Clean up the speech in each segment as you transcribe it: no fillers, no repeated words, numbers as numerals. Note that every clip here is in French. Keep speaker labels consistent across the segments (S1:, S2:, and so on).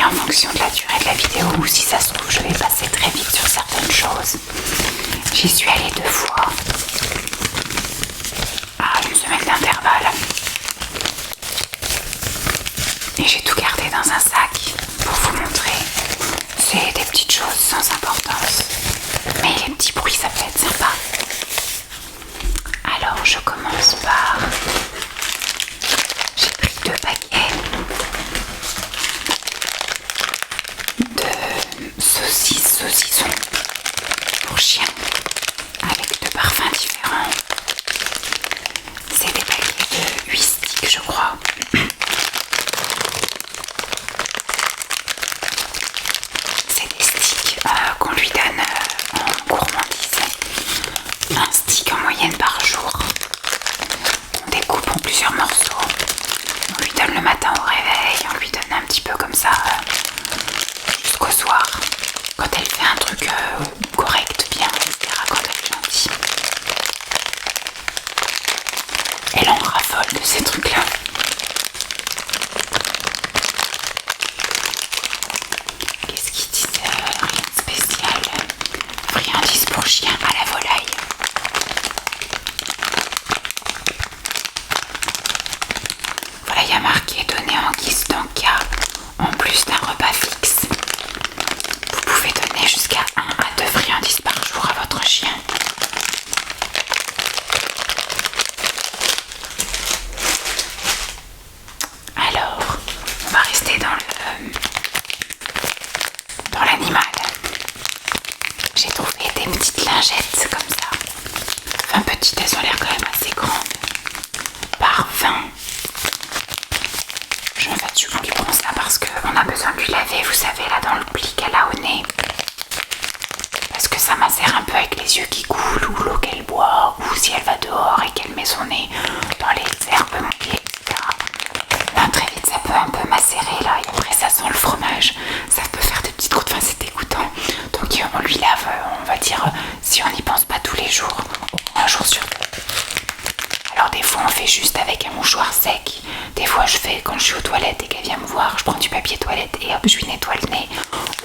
S1: en fonction de la durée de la vidéo, ou si ça se trouve je vais passer très vite sur certaines choses. J'y suis allée 2 fois à une semaine d'intervalle et j'ai tout gardé dans un sac pour vous montrer. C'est des petites choses sans importance, mais les petits bruits ça peut être sympa. Alors je commence par... J'ai pris 2 paquets de saucissons pour chien avec 2 parfums différents. C'est des paquets de 8 sticks je crois. C'est des sticks qu'on lui donne en gourmandise. Un stick en moyenne par jour. On découpe en plusieurs morceaux. On lui donne le matin au réveil, on lui donne un petit peu comme ça jusqu'au soir. Quand elle fait un truc correct, bien, etc. Quand elle est gentille. Elle en raffole de ces trucs-là. Qu'est-ce qu'ils disent? Rien de spécial. Friandises pour chien à la volaille. Voilà, il y a marqué donner en guise d'en-cas en plus d'un repas fixe. Vous pouvez donner jusqu'à 1 à 2 friandises par jour à votre chien. Alors, on va rester dans l'animal. J'ai trouvé des petites lingettes comme ça. Enfin petites, elles ont l'air quand même assez grandes. Par 20. En fait, je lui prends ça parce qu'on a besoin de lui laver, vous savez, là dans le pli qu'elle a au nez. Parce que ça macère un peu avec les yeux qui coulent, ou l'eau qu'elle boit, ou si elle va dehors et qu'elle met son nez dans les herbes mouillées, etc. Là, très vite, ça peut un peu macérer, là, et après ça sent le fromage. Ça peut faire des petites croûtes, enfin c'est dégoûtant. Donc on lui lave, on va dire, si on n'y pense pas tous les jours, au moins un jour sur 2. Alors des fois on fait juste avec un mouchoir sec. Des fois je fais quand je suis aux toilettes et qu'elle vient me voir, je prends du papier toilette et hop je lui nettoie le nez.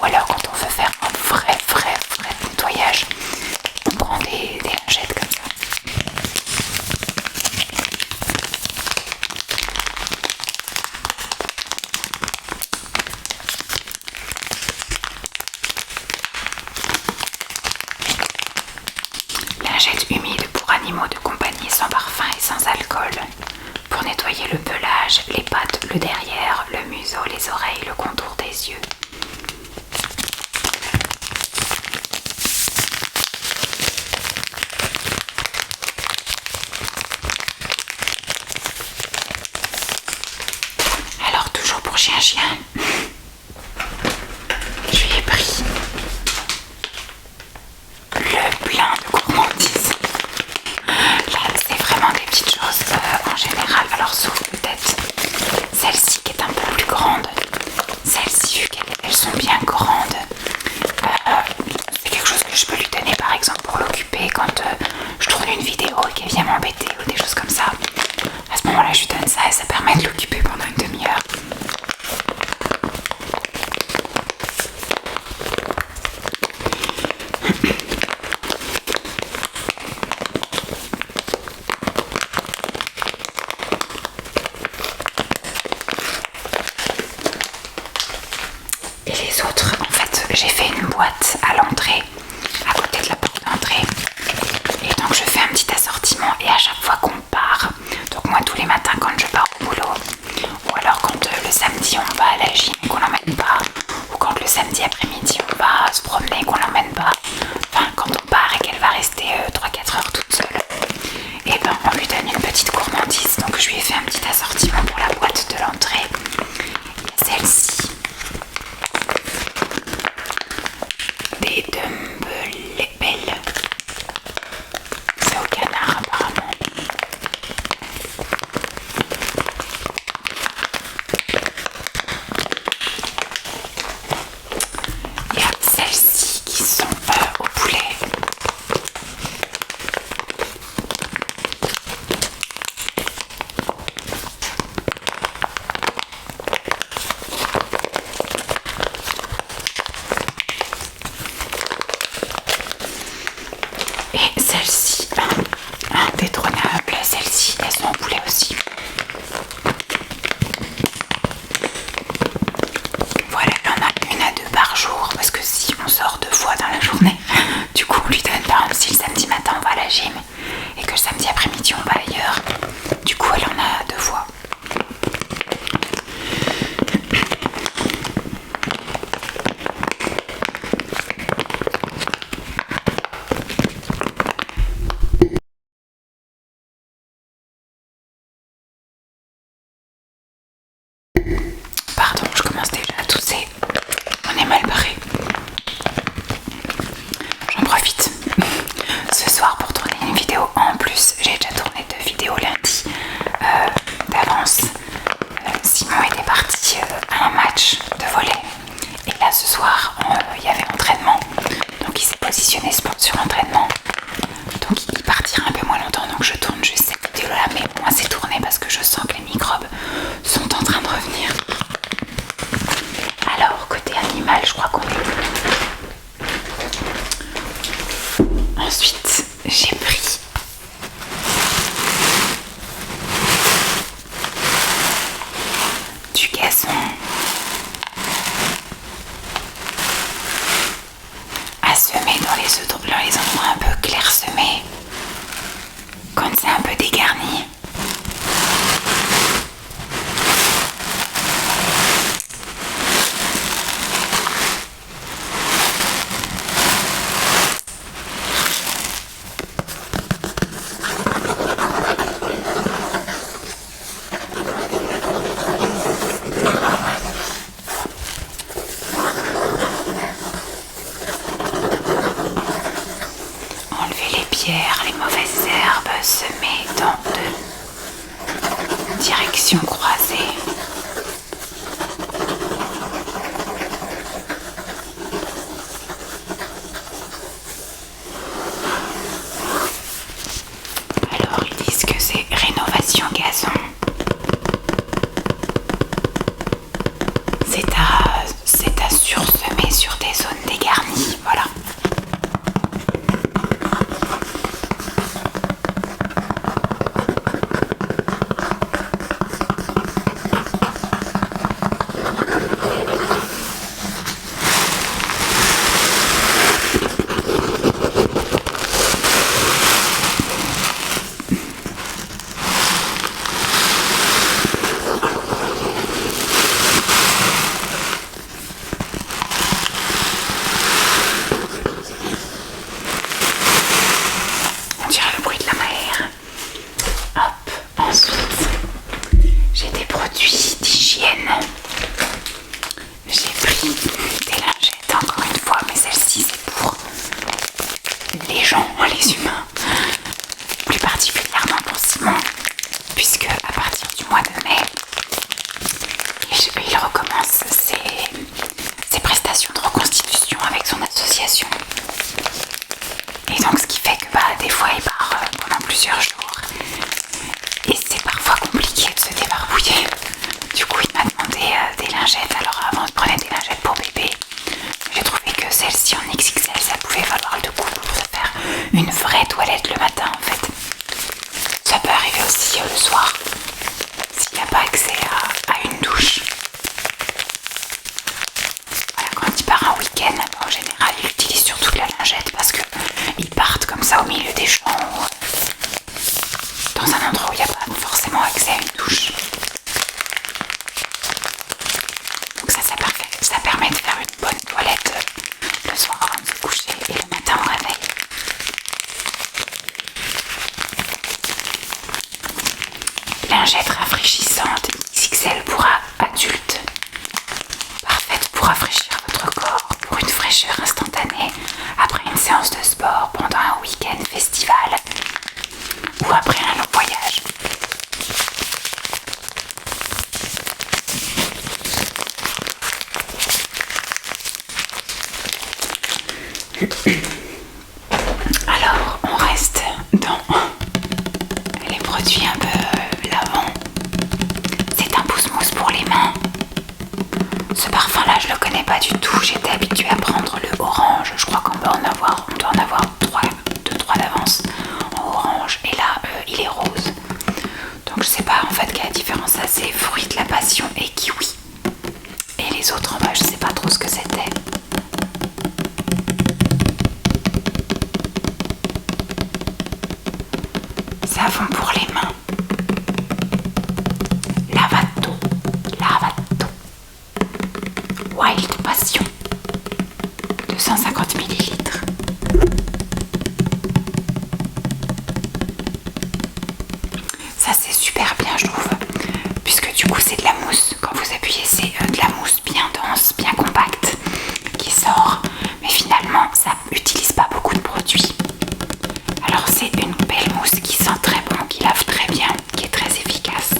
S1: Ou alors quand on veut faire un vrai nettoyage, on prend des lingettes comme ça. Lingettes humides pour animaux de compagnie sans parfum et sans alcool. Pour nettoyer le pelage, les pattes, le derrière, le museau, les oreilles, le contour des yeux. Alors toujours pour chien, je lui ai pris le plein de gourmandise. Là c'est vraiment des petites choses en général, alors sauf peut-être celle-ci qui est un peu plus grande. Celle-ci vu qu'elles sont bien grandes, c'est quelque chose que je peux lui donner par exemple pour l'occuper quand je tourne une vidéo et qu'elle vient m'embêter ou des choses comme ça. À ce moment là je lui donne ça et ça permet de l'occuper pendant une demi-heure. Et les autres, en fait, j'ai fait une boîte à l'entrée, à côté de la porte d'entrée. Et donc je fais un petit assortiment et à chaque fois qu'on part, donc moi tous les matins quand je pars au boulot, ou alors quand le samedi on va à la gym et qu'on l'emmène pas, ou quand le samedi après-midi on va se promener et qu'on l'emmène pas, enfin quand on part et qu'elle va rester 3-4 heures toute seule, et ben on lui donne une petite gourmandise. Donc je lui ai fait un petit assortiment pour la boîte de l'entrée. Il y a celle-ci. Des Dumble. C'est au canard apparemment. Et celle-ci, indétrônable, celle-ci, elles sont en poulet aussi. Voilà, il en a 1 à 2 par jour parce que si on sort 2 fois dans la journée, du coup on lui donne, par exemple, si le samedi matin on va à la gym et que le samedi après-midi on va ailleurs, du coup elle en a 2 fois. Pardon, je commence déjà à tousser. On est mal barré. J'en profite ce soir pour tourner une vidéo en plus. J'ai déjà tourné 2 vidéos lundi d'avance. Simon était parti à un match de volley. Et là ce soir, il y avait entraînement. Donc il s'est positionné sur l'entraînement. Donc il partira un peu moins longtemps. Donc je tourne juste cette vidéo là. Mais moi c'est tourné parce que je sens que les microbes sont en train de revenir. Alors côté animal, je crois qu'on est... Ensuite, j'ai pris du gazon à semer dans les endroits un peu clairsemés quand c'est un peu dégarni. Enlever les pierres, les mauvaises herbes semées dans 2 directions croisées. Alors ils disent que c'est rénovation gazon. C'est à sursemer sur des zones dégarnies, voilà. On dirait le bruit de la mer. Hop, ensuite, j'ai des produits d'hygiène. J'ai pris des lingettes encore une fois, mais celle-ci c'est pour les gens, les humains. Plus particulièrement pour Simon, puisque à partir du mois de mai, il recommence ses prestations de reconstitution avec son association. Et donc ce qui fait que des fois il part pendant plusieurs jours. Et c'est parfois compliqué de se débarbouiller. Du coup il m'a demandé des lingettes. Alors avant je prenais des lingettes pour bébé. J'ai trouvé que celle-ci en XXL ça pouvait valoir le coup pour se faire une vraie toilette le matin en fait. Ça peut arriver aussi le soir s'il n'y a pas accès à une douche. Voilà, quand il part un week-end, en général il utilise surtout de la lingette parce qu'ils partent comme ça au milieu des champs ou dans un endroit où il n'y a pas forcément accès à une douche. Donc ça permet de faire une bonne toilette le soir avant de se coucher et le matin au réveil. Lingette rafraîchissante XXL pour adultes, parfaite pour rafraîchir votre corps pour une fraîcheur instantanée après une séance de sport, pendant un week-end festival ou après un long voyage. Alors on reste dans les produits un peu lavants. C'est un pousse-mousse pour les mains. Ce parfum là je le connais pas du tout. J'étais habituée à prendre le orange. Je crois qu'on doit en avoir 2-3 d'avance. les autres en bas, je sais pas trop ce que c'était. Savon pour les mains. Lavato. Lavato. Wild Passion. 250 millilitres. Ça c'est super bien je trouve, puisque du coup c'est de la mousse. Quand vous appuyez c'est de la mousse bien dense, bien compacte qui sort, mais finalement ça n'utilise pas beaucoup de produits. Alors c'est une belle mousse qui sent très bon, qui lave très bien, qui est très efficace.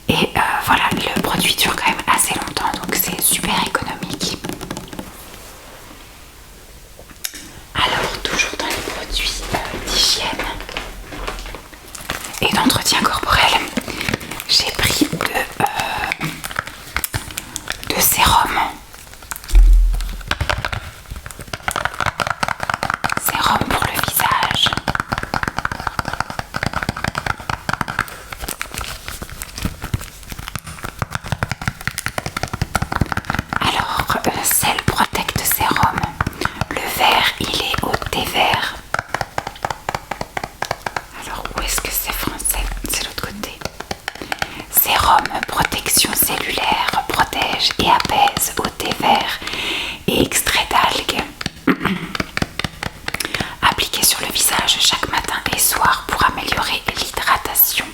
S1: Et voilà, le produit dure quand même assez longtemps, donc c'est super économique. Alors toujours dans les produits d'hygiène et d'entretien corporel, j'ai pris de sérum. Sérum pour le visage. Alors, Cell Protect Sérum. Le vert, il est au thé vert. Alors, où est-ce que c'est français? C'est l'autre côté. Sérum protection cellulaire, protège et apaise au thé vert et extrait d'algues. Appliqué sur le visage chaque matin et soir pour améliorer l'hydratation.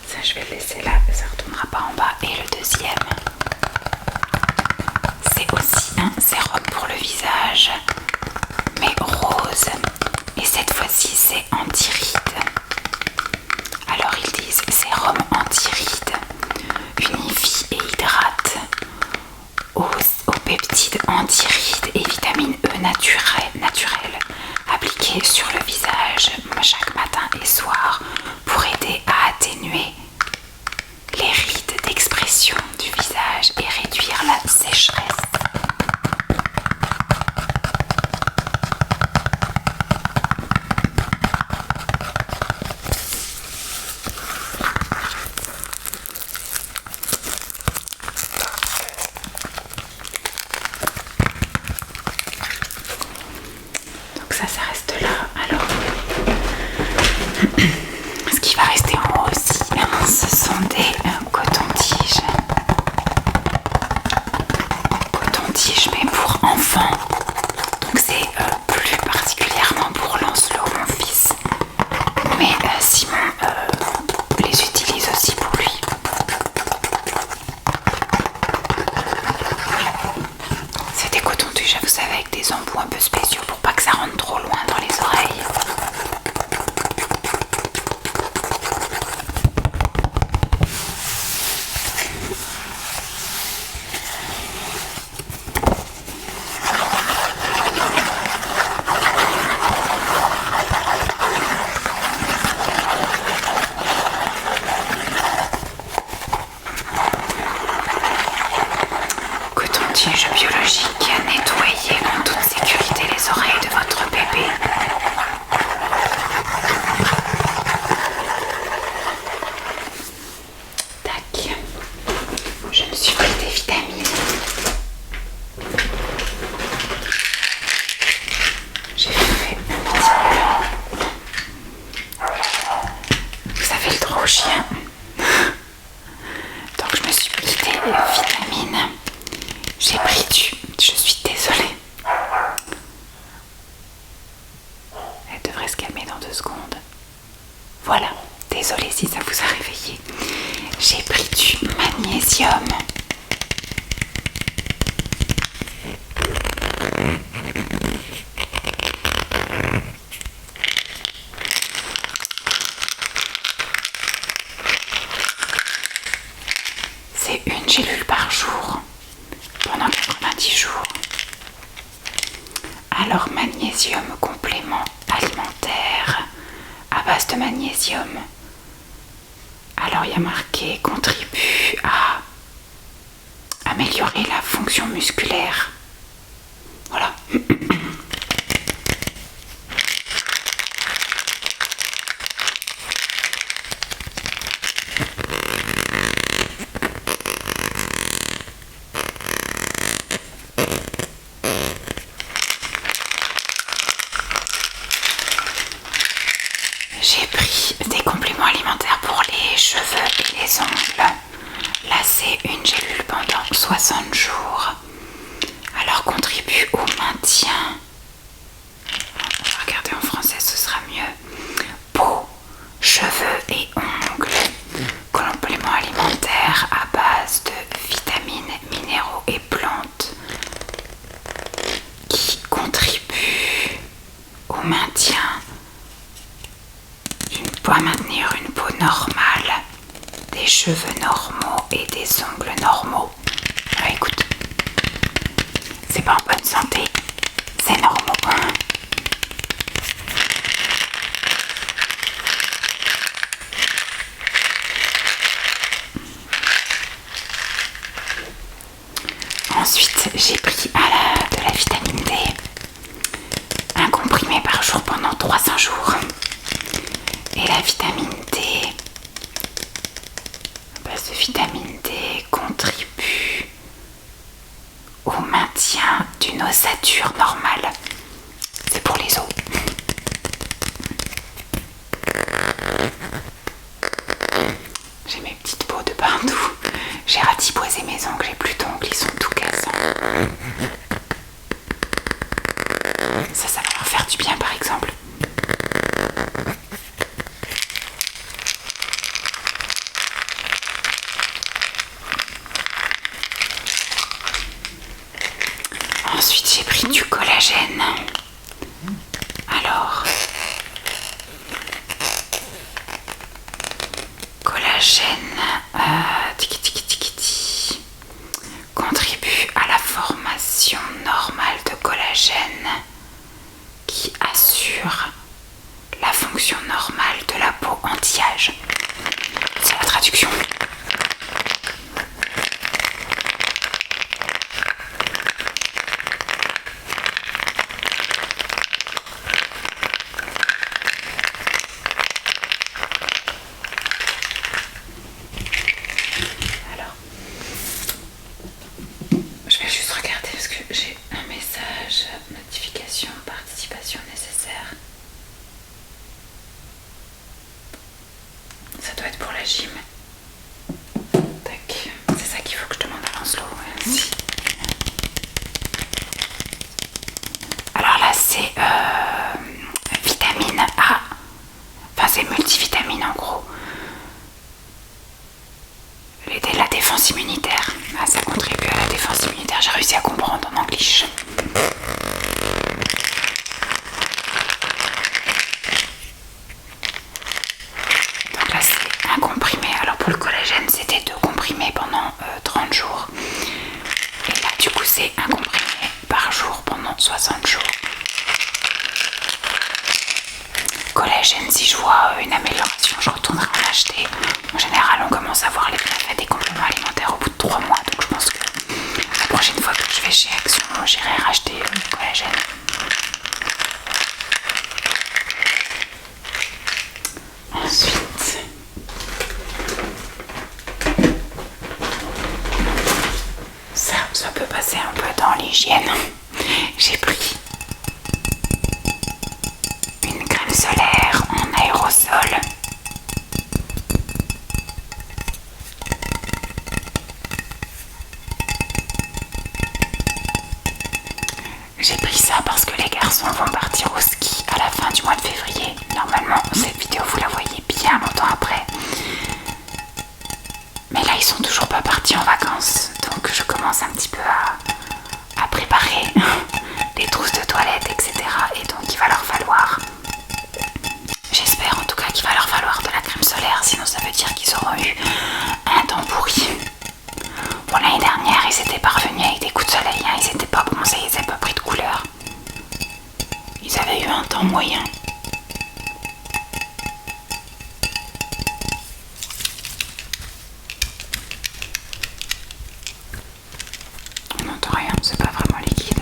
S1: Ça je vais le laisser là, ça ne retournera pas en bas. Et le deuxième, c'est aussi un sérum pour le visage, mais rose. Et cette fois-ci c'est anti-rides. Alors ils disent sérum anti-rides, unifie et hydrate aux peptides anti-rides et vitamine E naturelle, appliquée sur le visage chaque matin et soir pour aider à atténuer les rides d'expression du visage et réduire la sécheresse. Donc ça reste là. Alors, ce qui va rester en haut aussi, ce sont des cotons-tiges. Coton-tige mais pour enfants. Donc c'est plus particulièrement pour Lancelot, mon fils. Mais Simon les utilise aussi pour lui. C'est des cotons-tiges, vous savez, avec des embouts un peu spéciaux pour pas que ça rentre trop loin dans les oreilles. Coton-tige biologique qui a nettoyé en toute sécurité les oreilles de votre bébé. Tac. Je me suis pris des vitamines. J'ai fait un petit plan. Vous avez le droit au chien. Donc je me suis pris des vitamines. J'ai pris je suis désolée. Elle devrait se calmer dans 2 secondes. Voilà, désolée si ça vous a réveillé. J'ai pris du magnésium. C'est une gélule par jour pendant 90 jours. Alors magnésium, complément alimentaire à base de magnésium. Alors il y a marqué contribue à améliorer la fonction musculaire. J'ai pris des compléments alimentaires pour les cheveux et les ongles. Là, c'est une gélule pendant 60 jours. Alors, contribue au maintien. On va regarder en français, ce sera mieux. Peau, cheveux et ongles. Compléments alimentaires à base de vitamines, minéraux et plantes qui contribuent au maintien à maintenir une peau normale, des cheveux normaux et des ongles normaux. Ah, écoute, c'est pas en bonne santé, c'est normaux. Ensuite, j'ai pris de la vitamine D, un comprimé par jour pendant 300 jours. Et la vitamine D, la base de vitamine D contribue au maintien d'une ossature normale. C'est pour les os. J'ai mes petites peaux de partout. J'ai ratiboisé mes ongles, j'ai plus d'ongles, ils sont tout cassants. Ça va leur faire du bien par exemple. Ensuite, j'ai pris du collagène. Alors, collagène contribue à la formation normale de collagène qui assure la fonction normale de la peau anti-âge. C'est la traduction. Notification, participation nécessaire. Ça doit être pour la gym. Tac. C'est ça qu'il faut que je demande à Lancelot. Merci. Alors là, c'est vitamine A. Enfin, c'est multivitamine en gros. La défense immunitaire. Ah, ça contribue à la défense immunitaire. J'ai réussi à comprendre en anglais. Donc là, c'est un comprimé. Alors pour le collagène, c'était 2 comprimés pendant 30 jours. Et là, du coup, c'est un comprimé par jour pendant 60 jours. Collagène, si je vois une amélioration, je retournerai en acheter. En général, on commence à voir les bienfaits des compléments alimentaires au bout de 3 mois. Donc je pense que la prochaine fois que je vais chez Action, j'irai racheter du collagène. Ensuite, ça peut passer un peu dans l'hygiène. J'ai pris une crème solaire en aérosol. J'ai pris ça parce que les garçons vont partir au ski à la fin du mois de février. Normalement, cette vidéo, vous la voyez bien longtemps après. Mais là, ils sont toujours pas partis en vacances. Donc, je commence un petit peu à préparer les trousses de toilette, etc. Et donc, il va leur falloir... J'espère en tout cas qu'il va leur falloir de la crème solaire. Sinon, ça veut dire qu'ils auront eu un temps pourri. Bon, l'année dernière, ils étaient parvenus avec des coups de soleil, hein. Ils étaient pas bronzés, ils n'avaient pas pris de couleur. Ils avaient eu un temps moyen. On n'entend rien, c'est pas vraiment liquide.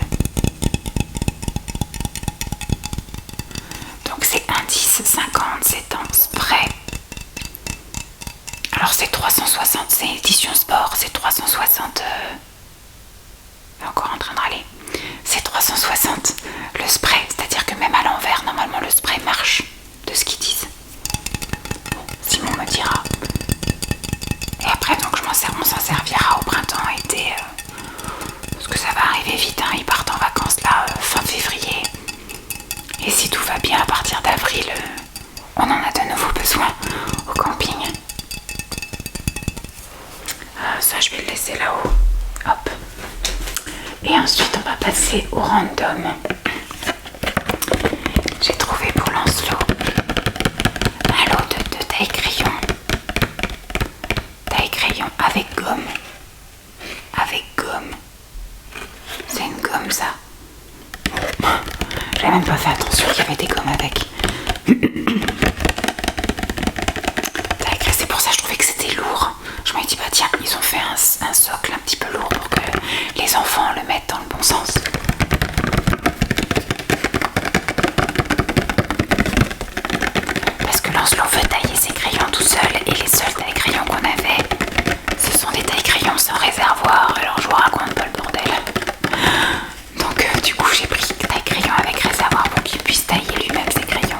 S1: passer au random. J'ai trouvé pour Lancelot un lot de taille crayon. Taille crayon avec gomme. Avec gomme. C'est une gomme ça. J'avais même pas fait attention qu'il y avait des gommes avec. C'est pour ça que je trouvais que c'était lourd. Je me dis bah tiens, ils ont fait un socle un petit peu lourd pour que les enfants le mettent dans le bon sens. Parce que Lancelot veut tailler ses crayons tout seul et les seuls taille-crayons qu'on avait, ce sont des taille-crayons sans réservoir. Alors je vous raconte pas le bordel. Donc du coup j'ai pris taille-crayon avec réservoir pour qu'il puisse tailler lui-même ses crayons.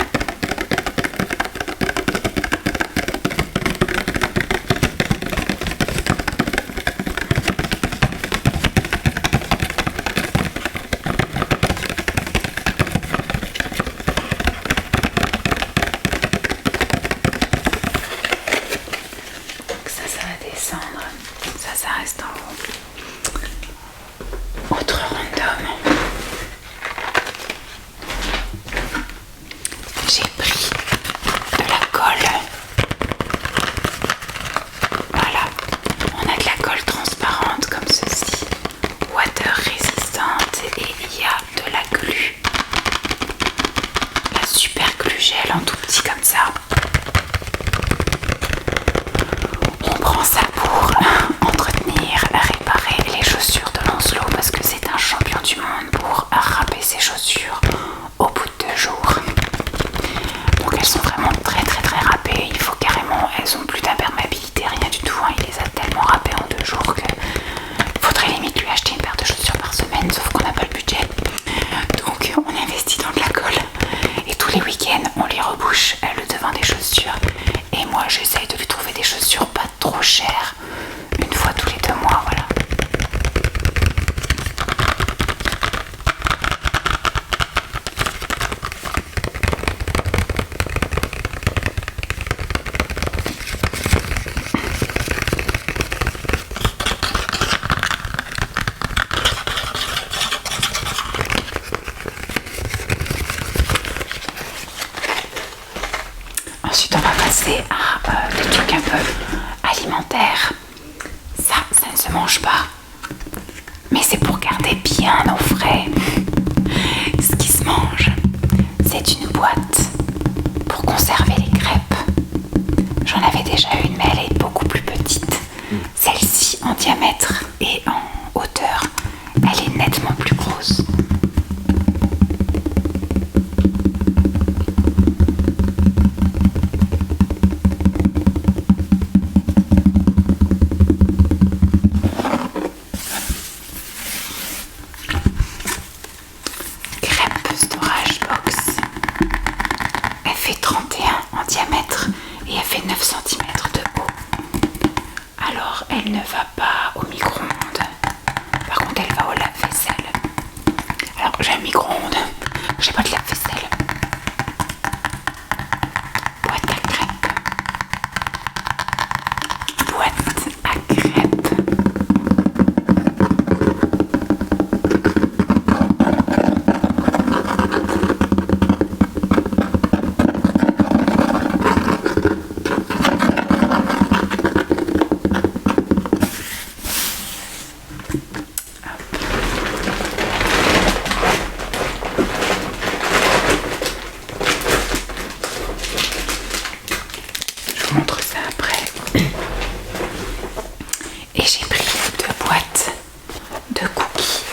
S1: Ça reste en haut. Autre random. J'ai pris de la colle. Voilà. On a de la colle transparente comme ceci. Water résistante. Et il y a de la glu. La super glu gel en tout petit comme ça. On prend ça pour entretenir, réparer les chaussures de Lancelot parce que c'est un champion du monde pour râper ses chaussures au bout de 2 jours. Donc elles sont vraiment très râpées, il faut carrément, elles ont plus d'imperméabilité, rien du tout, hein. Il les a tellement râpées en 2 jours que faudrait limite lui acheter une paire de chaussures par semaine, sauf qu'on n'a pas le budget. Donc on investit dans de la colle et tous les week-ends on lui rebouche le devant des chaussures. Et moi j'essaye de lui trouver des chaussures pas trop chères, une fois tous les 2 mois, voilà. Ensuite on va passer à des trucs un peu alimentaires. Ça ne se mange pas. Mais c'est pour garder bien au frais. Ce qui se mange, c'est une boîte pour conserver les crêpes. J'en avais déjà une, mais elle est beaucoup plus petite. Celle-ci, en diamètre et en hauteur, elle est nettement plus grosse. Storage box. Elle fait 31 en diamètre et elle fait 9 cm de haut. Alors elle ne va pas au micro-ondes. Par contre elle va au lave-vaisselle. Alors j'ai un micro-ondes, j'ai pas de lave-vaisselle. Boîte à crêpes. Boîte à crêpes. Je vous montre ça après. Et j'ai pris 2 boîtes de cookies.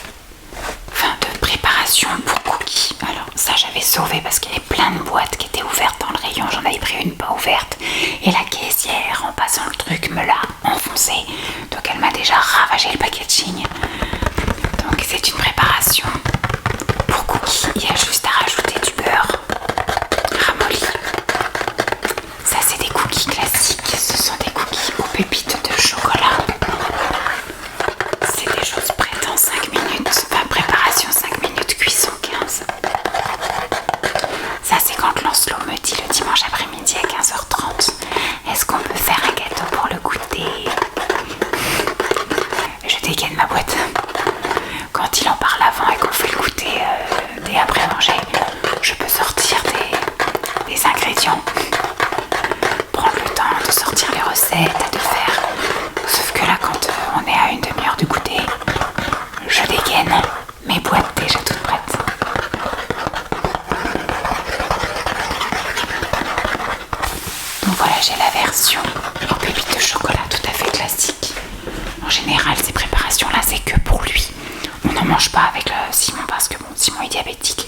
S1: Enfin de préparation pour cookies. Alors ça j'avais sauvé parce qu'il y avait plein de boîtes qui étaient ouvertes dans le rayon. J'en avais pris une pas ouverte. Et la caissière en passant le truc me l'a enfoncé. Donc elle m'a déjà ravagé le packaging. Donc c'est une préparation pour cookies. Il y a juste à rajouter du beurre ramolli. Ça c'est des cookies classiques. Ce sont des cookies aux pépites de chocolat. C'est des choses prêtes en 5 minutes. Enfin préparation 5 minutes, cuisson 15. Ça c'est quand Lancelot me dit le dimanche après-midi à 15h30 est-ce qu'on peut faire un gâteau pour le goûter? Je dégaine ma boîte. Quand il en parle avant et qu'on j'ai la version en pépites de chocolat tout à fait classique. En général, ces préparations-là, c'est que pour lui. On n'en mange pas avec le Simon parce que bon, Simon est diabétique.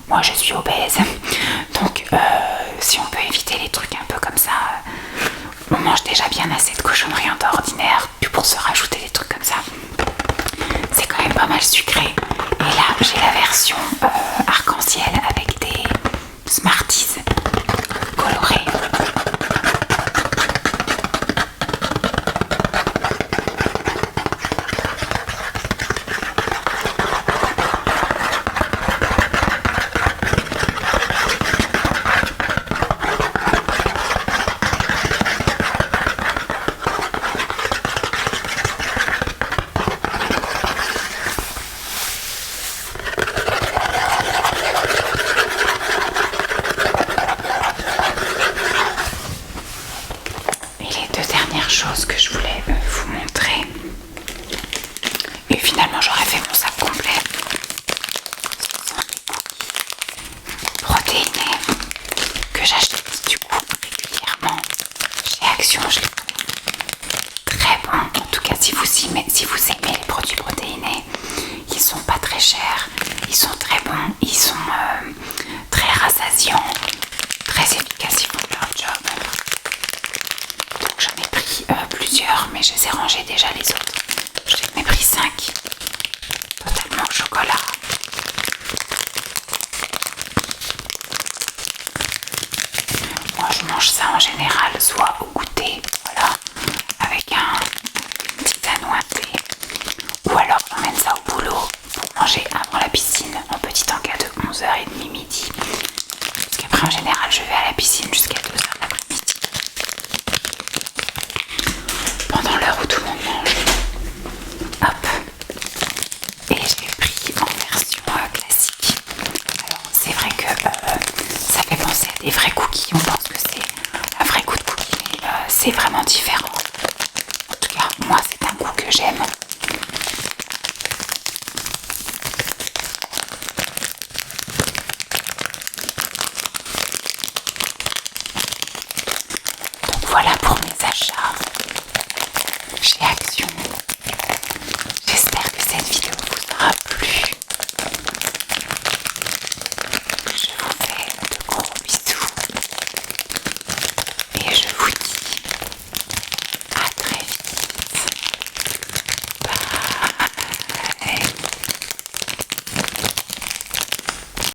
S1: Moi, je suis obèse. Donc, si on peut éviter les trucs un peu comme ça, on mange déjà bien assez de cochonneries en temps ordinaire. Puis pour se rajouter des trucs comme ça, c'est quand même pas mal sucré. Et là, j'ai la version arc-en-ciel avec des Smarties colorés. Chose que je voulais vous montrer, et finalement j'aurais fait mon sac complet. Ce sont des cookies protéinés que j'achète du coup régulièrement chez Action. Je les trouve très bons. En tout cas, si vous aimez les produits protéinés, ils sont pas très chers, ils sont très bons, ils sont très rassasiants, très efficaces, ils font leur job. Donc j'en ai pris plusieurs, mais je les ai rangés déjà les autres. J'en ai pris 5, totalement au chocolat. Moi je mange ça en général soit au goûter, voilà, avec une tisane ou un thé, ou alors j'emmène ça au boulot pour manger avant la piscine en petit encas de 11h30 midi. Parce qu'après en général je vais à la piscine jusqu'à 2h l'après-midi. Pendant l'heure où tout le monde mange. Hop. Et j'ai pris en version classique. Alors c'est vrai que ça fait penser à des vrais cookies. On pense que c'est un vrai goût de cookie, mais c'est vraiment différent. En tout cas, moi c'est un goût que j'aime. Donc voilà pour mes achats chez Action.